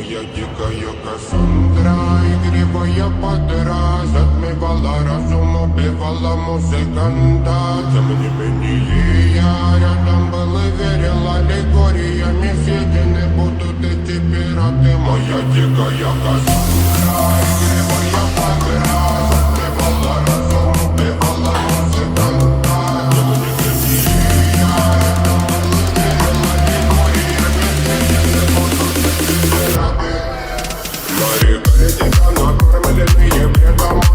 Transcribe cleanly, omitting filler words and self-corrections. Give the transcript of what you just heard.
Моя дикая Кассандра, игривая подра, затмевала разум, убивала музыканта. Тем не менее я рядом был и верил аллегориями, съедены будут эти пираты. Моя дикая Кассандра, игривая подра, затмевала разум, убивала музыканта. Тем не менее я рядом был и верил аллегориями, съедены будут эти пираты. На реке тебя накормленные бредом.